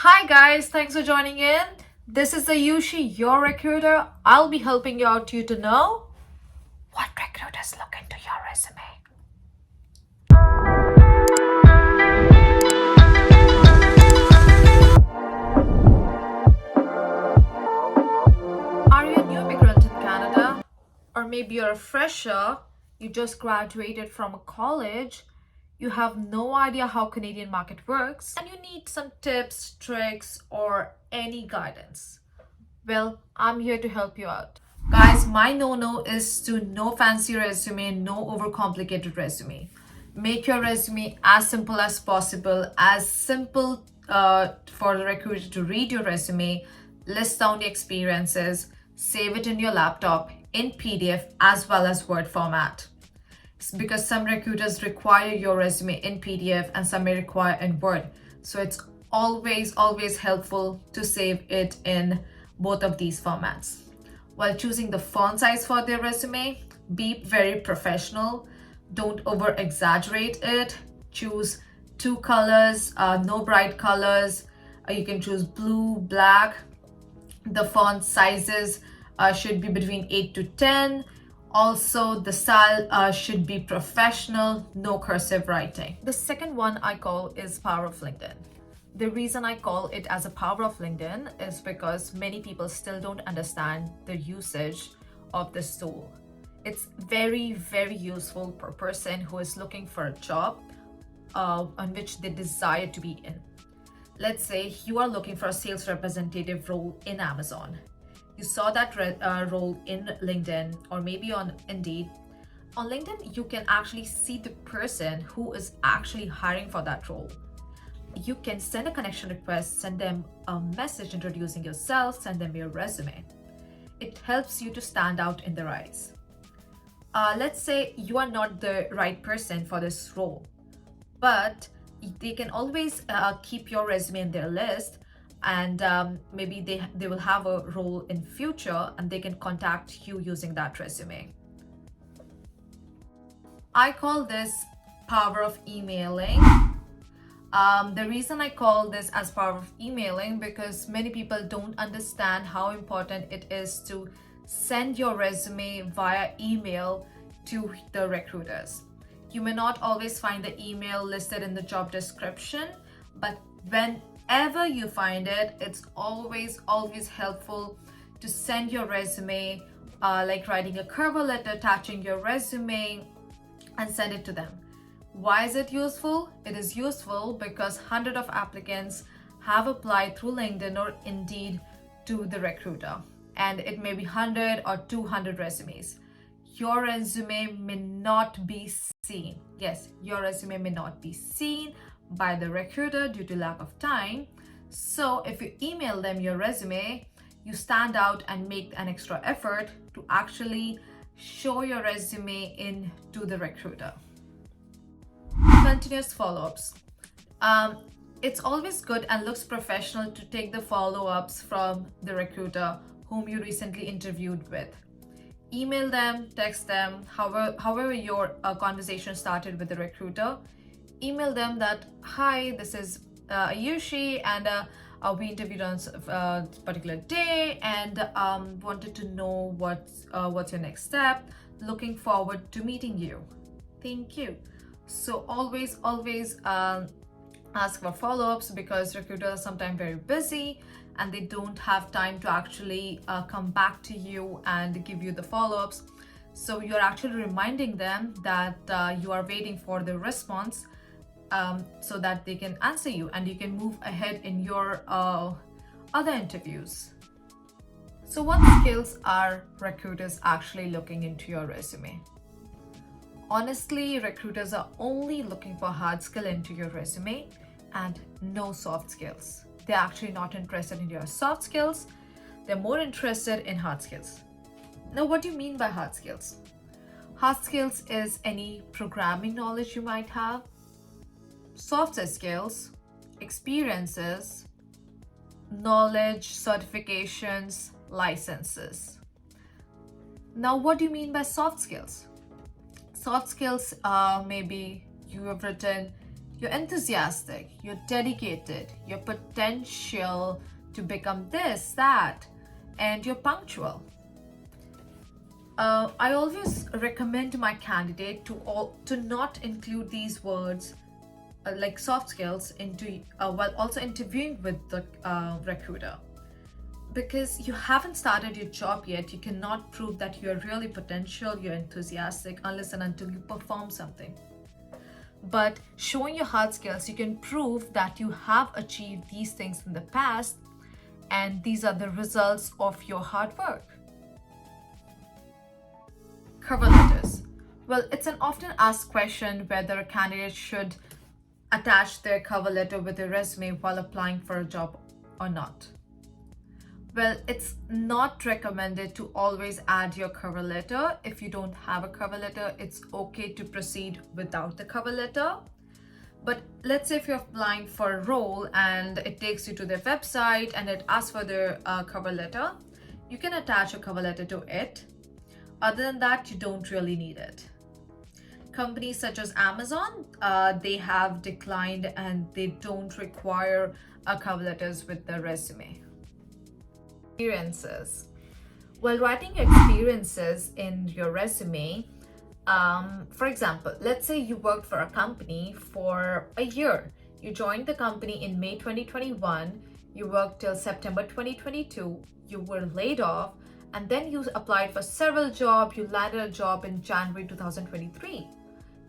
Hi guys, thanks for joining in. This is the Yushi, your recruiter. I'll be helping you out to know what recruiters look into your resume. Are you a new immigrant in Canada? Or maybe you're a fresher, you just graduated from a college, you have no idea how Canadian market works, and you need some tips, tricks, or any guidance. Well, I'm here to help you out. Guys, my no is to no fancy resume, no overcomplicated resume. Make your resume as simple as possible, for the recruiter to read your resume, list down the experiences, save it in your laptop in PDF as well as Word format. Because some recruiters require your resume in PDF and some may require in Word. So it's always helpful to save it in both of these formats. While choosing the font size for their resume, be very professional. Don't over exaggerate it. Choose two colors, no bright colors. You can choose blue, black. The font sizes should be between 8 to 10. Also, the style should be professional, no cursive writing. The second one I call is Power of LinkedIn. The reason I call it as a power of LinkedIn is because many people still don't understand the usage of this tool. It's very useful for a person who is looking for a job on which they desire to be in. Let's say you are looking for a sales representative role in Amazon. You saw that role in LinkedIn or maybe on Indeed. On LinkedIn, you can actually see the person who is actually hiring for that role. You can send a connection request, send them a message introducing yourself, send them your resume. It helps you to stand out in their eyes. Let's say you are not the right person for this role, but they can always keep your resume in their list, and maybe they will have a role in future and they can contact you using that resume. I call this power of emailing. The reason I call this as power of emailing because many people don't understand how important it is to send your resume via email to the recruiters. You may not always find the email listed in the job description, but whenever you find it, it's always helpful to send your resume, like writing a cover letter, attaching your resume, and send it to them. Why is it useful? It is useful because hundreds of applicants have applied through LinkedIn or Indeed to the recruiter, and it may be 100 or 200 resumes. Your resume may not be seen. Yes, your resume may not be seen by the recruiter due to lack of time. So if you email them your resume, you stand out and make an extra effort to actually show your resume in to the recruiter. Continuous follow-ups. It's always good and looks professional to take the follow-ups from the recruiter whom you recently interviewed with. Email them, text them, however your conversation started with the recruiter. Email them that, hi, this is Yushi, and we interviewed on a particular day and wanted to know what's your next step. Looking forward to meeting you. Thank you. So always ask for follow-ups because recruiters are sometimes very busy and they don't have time to actually come back to you and give you the follow-ups. So you're actually reminding them that you are waiting for the response so that they can answer you and you can move ahead in your other interviews. So what skills are recruiters actually looking into your resume? Honestly, recruiters are only looking for hard skill into your resume and no soft skills. They're actually not interested in your soft skills. They're more interested in hard skills. Now, what do you mean by hard skills? Hard skills is any programming knowledge you might have. Soft skills, experiences, knowledge, certifications, licenses. Now, what do you mean by soft skills? Soft skills maybe you have written You're enthusiastic, you're dedicated, your potential to become this, that, and you're punctual. I always recommend my candidate to not include these words like soft skills into while also interviewing with the recruiter, because you haven't started your job yet. You cannot prove that you're really potential, you're enthusiastic, unless and until you perform something. But showing your hard skills, you can prove that you have achieved these things in the past, and these are the results of your hard work. Cover letters. Well, it's an often asked question whether a candidate should attach their cover letter with their resume while applying for a job or not. Well, it's not recommended to always add your cover letter. If you don't have a cover letter, it's okay to proceed without the cover letter. But let's say if you're applying for a role and it takes you to their website and it asks for their cover letter, you can attach a cover letter to it. Other than that, you don't really need it. Companies such as Amazon, they have declined and they don't require cover letters with the resume. Experiences. While writing your experiences in your resume, for example, let's say you worked for a company for a year. You joined the company in May 2021, you worked till September 2022, you were laid off, and then you applied for several jobs, you landed a job in January 2023.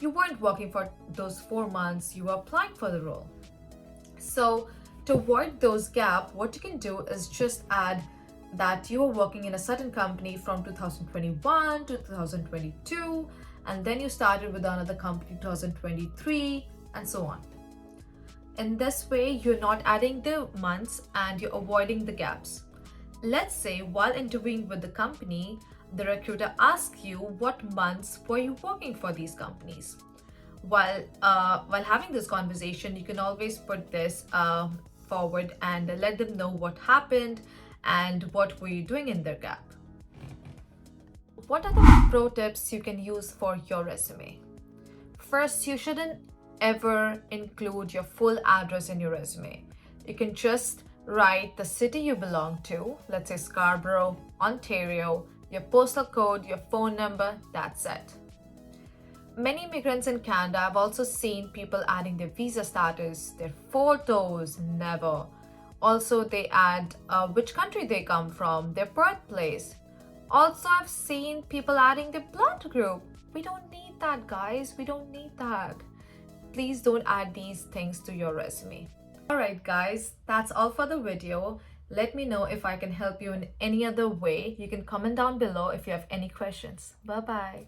You weren't working for those 4 months, you were applying for the role. So to avoid those gaps, what you can do is just add that you were working in a certain company from 2021 to 2022, and then you started with another company 2023, and so on. In this way, you're not adding the months and you're avoiding the gaps. Let's say while interviewing with the company, the recruiter asks you what months were you working for these companies. While having this conversation, you can always put this forward and let them know what happened and what were you doing in their gap. What are the pro tips you can use for your resume? First, you shouldn't ever include your full address in your resume. You can just write the city you belong to, let's say Scarborough, Ontario, your postal code, your phone number, that's it. Many immigrants in Canada, I've also seen people adding their visa status, their photos, never. Also, they add which country they come from, their birthplace. Also, I've seen people adding their blood group. We don't need that, guys. We don't need that. Please don't add these things to your resume. Alright guys, that's all for the video. Let me know if I can help you in any other way. You can comment down below if you have any questions. Bye bye.